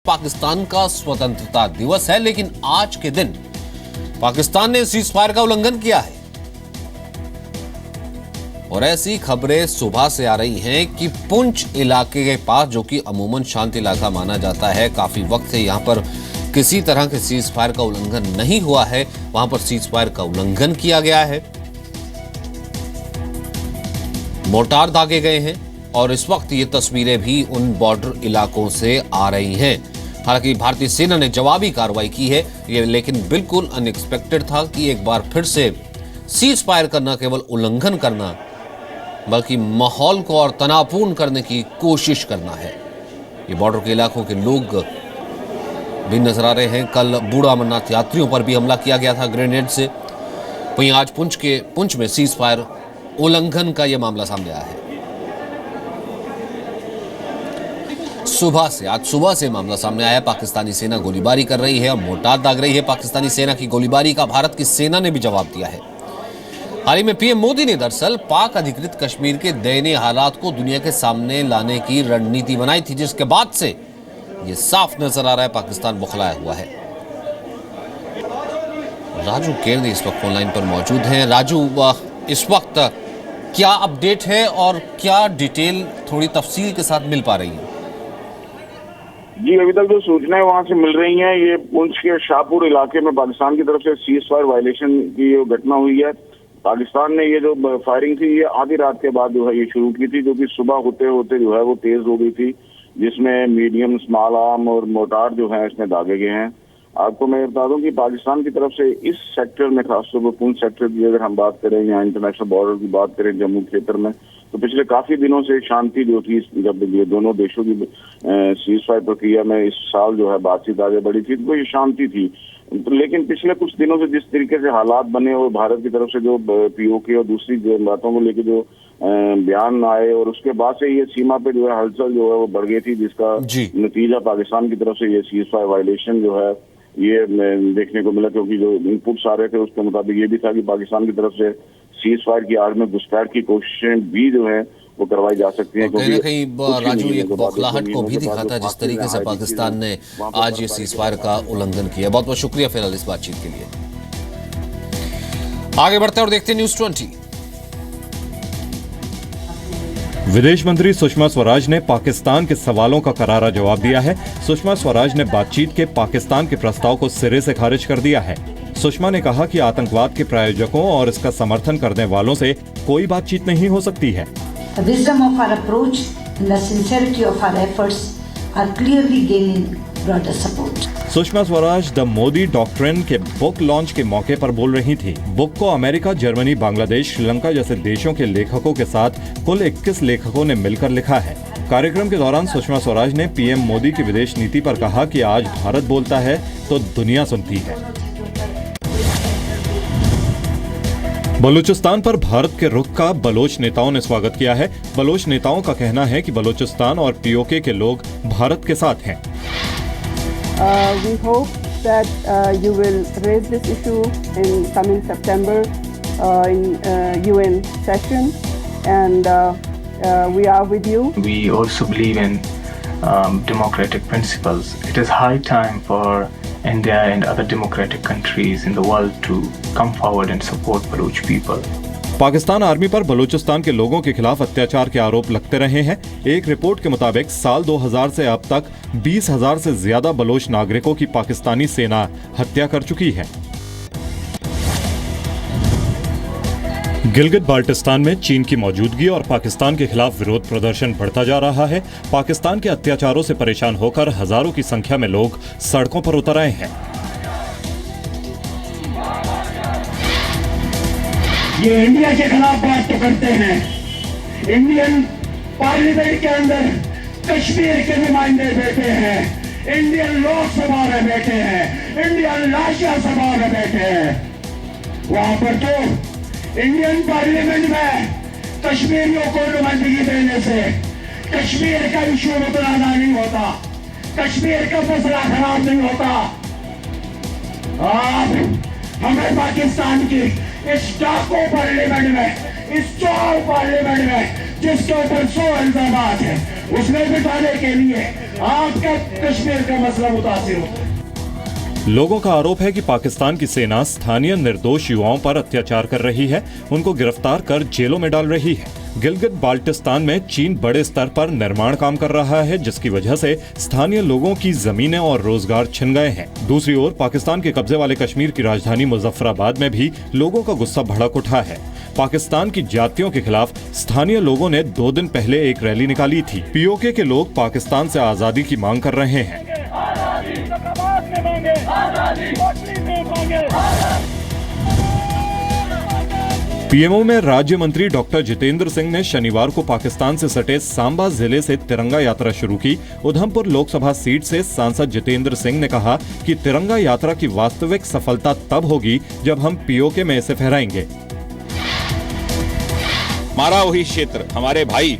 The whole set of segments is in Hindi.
पाकिस्तान का स्वतंत्रता दिवस है, लेकिन आज के दिन पाकिस्तान ने सीज फायर का उल्लंघन किया है। और ऐसी खबरें सुबह से आ रही हैं कि पुंछ इलाके के पास, जो कि अमूमन शांत इलाका माना जाता है, काफी वक्त से यहां पर किसी तरह के सीज फायर का उल्लंघन नहीं हुआ है, वहां पर सीज फायर का उल्लंघन किया गया है, मोर्टार दागे गए हैं और इस वक्त ये तस्वीरें भी उन बॉर्डर इलाकों से आ रही हैं। हालांकि भारतीय सेना ने जवाबी कार्रवाई की है, ये लेकिन बिल्कुल अनएक्सपेक्टेड था कि एक बार फिर से सीज फायर करना केवल उल्लंघन करना, बल्कि माहौल को और तनावपूर्ण करने की कोशिश करना है। ये बॉर्डर के इलाकों के लोग भी नजर आ रहे हैं। कल बूढ़ा अमरनाथ यात्रियों पर भी हमला किया गया था ग्रेनेड से। वहीं आज पुंछ में सीज फायर उल्लंघन का यह मामला सामने आया है। आज सुबह से मामला सामने आया है। पाकिस्तानी सेना गोलीबारी कर रही है और मोर्टार दाग रही है। पाकिस्तानी सेना की गोलीबारी का भारत की सेना ने भी जवाब दिया है। हाल ही में पीएम मोदी ने दरअसल पाक अधिकृत कश्मीर के दयनीय हालात को दुनिया के सामने लाने की रणनीति बनाई थी, जिसके बाद से यह साफ नजर आ रहा है पाकिस्तान बौखलाया हुआ है। राजू केरनी इस वक्त ऑनलाइन पर मौजूद हैं। राजू, इस वक्त क्या अपडेट है और क्या डिटेल थोड़ी तफसील के साथ मिल पा रही है? जी, अभी तक जो सूचनाएं वहां से मिल रही हैं, ये पुंछ के शाहपुर इलाके में पाकिस्तान की तरफ से सीज फायर वायलेशन की जो घटना हुई है। पाकिस्तान ने ये जो फायरिंग थी, ये आधी रात के बाद जो है ये शुरू की थी, जो कि सुबह होते होते जो है वो तेज हो गई थी, जिसमें मीडियम, स्मॉल आर्म और मोर्टार जो है इसमें दागे गए हैं। आपको मैं बता दूं कि पाकिस्तान की तरफ से इस सेक्टर में, खासतौर पर पुंछ सेक्टर की अगर हम बात करें या इंटरनेशनल बॉर्डर की बात करें, जम्मू क्षेत्र में, तो पिछले काफी दिनों से शांति जो थी, जब ये दोनों देशों की सीज फायर प्रक्रिया में इस साल जो है बातचीत आगे बढ़ी थी, तो ये शांति थी। लेकिन पिछले कुछ दिनों से जिस तरीके से हालात बने और भारत की तरफ से जो पीओके और दूसरी बातों को लेकर जो बयान आए, और उसके बाद से ये सीमा पे जो है हलचल जो है वो बढ़ गई थी, जिसका नतीजा पाकिस्तान की तरफ से ये सीज फायर वायलेशन जो है ये देखने को मिला। क्योंकि जो इनपुट्स आ रहे थे उसके मुताबिक ये भी था कि पाकिस्तान की तरफ से सीज फायर की आड़ में घुसपैठ की कोशिशें भी जो है वो करवाई जा सकती हैं। कहीं ना कहीं राजू, एक बौखलाहट को भी दिखाता है जिस तरीके से पाकिस्तान ने आज ये सीज फायर का उल्लंघन किया। बहुत बहुत शुक्रिया फिलहाल इस बातचीत के लिए। आगे बढ़ते हैं और देखते हैं न्यूज़ 20। विदेश मंत्री सुषमा स्वराज ने पाकिस्तान के सवालों का करारा जवाब दिया है। सुषमा स्वराज ने बातचीत के पाकिस्तान के प्रस्ताव को सिरे से खारिज कर दिया है। सुषमा ने कहा कि आतंकवाद के प्रायोजकों और इसका समर्थन करने वालों से कोई बातचीत नहीं हो सकती है। The wisdom of our approach and the sincerity of our efforts are clearly gaining broader support. Sushma Swaraj the Modi doctrine के बुक लॉन्च के मौके पर बोल रही थी। बुक को अमेरिका, जर्मनी, बांग्लादेश, श्रीलंका जैसे देशों के लेखकों के साथ कुल 21 लेखकों ने मिलकर लिखा है। कार्यक्रम के दौरान सुषमा स्वराज ने पीएम मोदी की विदेश नीति पर कहा कि आज भारत बोलता है तो दुनिया सुनती है। बलूचिस्तान पर भारत के रुख का बलोच नेताओं ने स्वागत किया है। बलोच नेताओं का कहना है कि बलूचिस्तान और पीओके के लोग भारत के साथ हैं। We hope that you will raise this issue in coming September in UN session, and we are with you. We also believe in democratic principles. It is high time for India and other democratic countries in the world to come forward and support Baloch people. Pakistan army पर बलूचिस्तान के लोगों के खिलाफ अत्याचार के आरोप लगते रहे हैं। एक रिपोर्ट के मुताबिक साल 2000 से अब तक 20,000 से ज्यादा बलोच नागरिकों की पाकिस्तानी सेना हत्या कर चुकी है। गिलगित बाल्टिस्तान में चीन की मौजूदगी और पाकिस्तान के खिलाफ विरोध प्रदर्शन बढ़ता जा रहा है। पाकिस्तान के अत्याचारों से परेशान होकर हजारों की संख्या में लोग सड़कों पर उतर आए हैं। ये इंडिया के खिलाफ बात तो करते हैं, इंडियन पार्लियामेंट के अंदर कश्मीर के नुमाइंदे बैठे हैं, इंडियन लोकसभा में बैठे हैं, इंडियन राज्यसभा में बैठे हैं। वहां पर तो इंडियन पार्लियामेंट में कश्मीरियों को नुमाइंदगी देने से कश्मीर का इशू मुतनाज़ा नहीं होता, कश्मीर का मसला खराब नहीं होता। आप हमें पाकिस्तान की इस डाको पार्लियामेंट में, इस चौर पार्लियामेंट में जिसके ऊपर 100 इल्जामात है, उसने मिटाने के लिए आपका कश्मीर का मसला मुतासिर हो। लोगों का आरोप है कि पाकिस्तान की सेना स्थानीय निर्दोष युवाओं पर अत्याचार कर रही है, उनको गिरफ्तार कर जेलों में डाल रही है। गिलगित बाल्टिस्तान में चीन बड़े स्तर पर निर्माण काम कर रहा है, जिसकी वजह से स्थानीय लोगों की जमीनें और रोजगार छिन गए हैं। दूसरी ओर पाकिस्तान के कब्जे वाले कश्मीर की राजधानी मुजफ्फराबाद में भी लोगों का गुस्सा भड़क उठा है। पाकिस्तान की जातियों के खिलाफ स्थानीय लोगों ने 2 दिन पहले एक रैली निकाली थी। पीओके के लोग पाकिस्तान से आजादी की मांग कर रहे हैं। पीएमओ में राज्य मंत्री डॉक्टर जितेंद्र सिंह ने शनिवार को पाकिस्तान से सटे सांबा जिले से तिरंगा यात्रा शुरू की। उधमपुर लोकसभा सीट से सांसद जितेंद्र सिंह ने कहा कि तिरंगा यात्रा की वास्तविक सफलता तब होगी जब हम पीओके में इसे फहराएंगे। हमारा वही क्षेत्र, हमारे भाई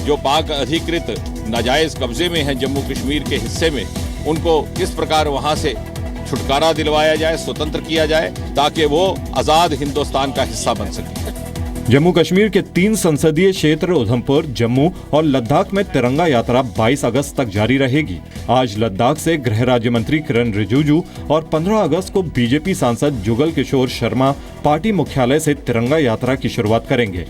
जो पाक अधिकृत नाजायज कब्जे में हैं जम्मू कश्मीर के हिस्से में, उनको किस प्रकार वहां से छुटकारा दिलवाया जाए, स्वतंत्र किया जाए, ताकि वो आजाद हिंदुस्तान का हिस्सा बन सके। जम्मू कश्मीर के 3 संसदीय क्षेत्र उधमपुर, जम्मू और लद्दाख में तिरंगा यात्रा 22 अगस्त तक जारी रहेगी। आज लद्दाख से गृह राज्य मंत्री किरण रिजिजू और 15 अगस्त को बीजेपी सांसद जुगल किशोर शर्मा पार्टी मुख्यालय से तिरंगा यात्रा की शुरुआत करेंगे।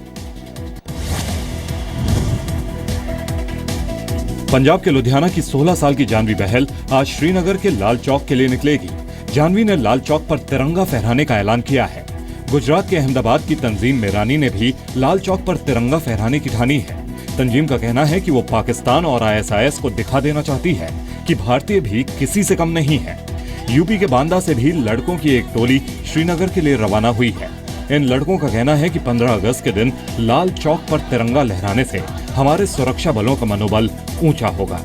पंजाब के लुधियाना की 16 साल की जानवी बहल आज श्रीनगर के लाल चौक के लिए निकलेगी। जानवी ने लाल चौक पर तिरंगा फहराने का ऐलान किया है। गुजरात के अहमदाबाद की तंजीम मेरानी ने भी लाल चौक पर तिरंगा फहराने की ठानी है। तंजीम का कहना है कि वो पाकिस्तान और ISIS को दिखा देना चाहती है कि भारतीय भी किसी से कम नहीं है। यूपी के बांदा से भी लड़कों की एक टोली श्रीनगर के लिए रवाना हुई है। इन लड़कों का कहना है कि 15 अगस्त के दिन लाल चौक पर तिरंगा लहराने से हमारे सुरक्षा बलों का मनोबल ऊंचा होगा।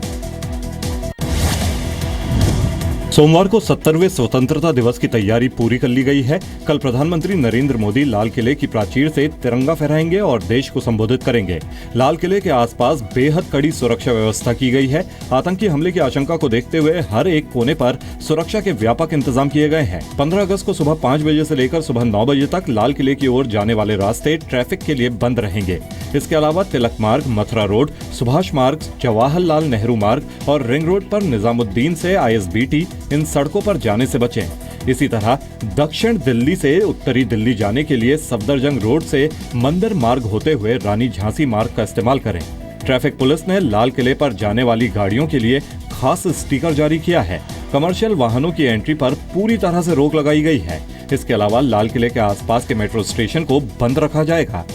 सोमवार को 70वें स्वतंत्रता दिवस की तैयारी पूरी कर ली गई है। कल प्रधानमंत्री नरेंद्र मोदी लाल किले की प्राचीर से तिरंगा फहराएंगे और देश को संबोधित करेंगे। लाल किले के आसपास बेहद कड़ी सुरक्षा व्यवस्था की गई है। आतंकी हमले की आशंका को देखते हुए हर एक कोने पर सुरक्षा के व्यापक इंतजाम किए गए हैं। 15 अगस्त को सुबह 5 बजे से लेकर सुबह 9 बजे तक लाल किले की ओर जाने वाले रास्ते ट्रैफिक के लिए बंद रहेंगे। इसके अलावा तिलक मार्ग, मथुरा रोड, सुभाष मार्ग, जवाहरलाल नेहरू मार्ग और रिंग रोड पर निजामुद्दीन से ISBT इन सड़कों पर जाने से बचें। इसी तरह दक्षिण दिल्ली से उत्तरी दिल्ली जाने के लिए सफदरजंग रोड से मंदिर मार्ग होते हुए रानी झांसी मार्ग का इस्तेमाल करें। ट्रैफिक पुलिस ने लाल किले पर जाने वाली गाड़ियों के लिए खास स्टिकर जारी किया है। कमर्शियल वाहनों की एंट्री पर पूरी तरह से रोक लगाई गई है। इसके अलावा लाल किले के आसपास के मेट्रो स्टेशन को बंद रखा जाएगा।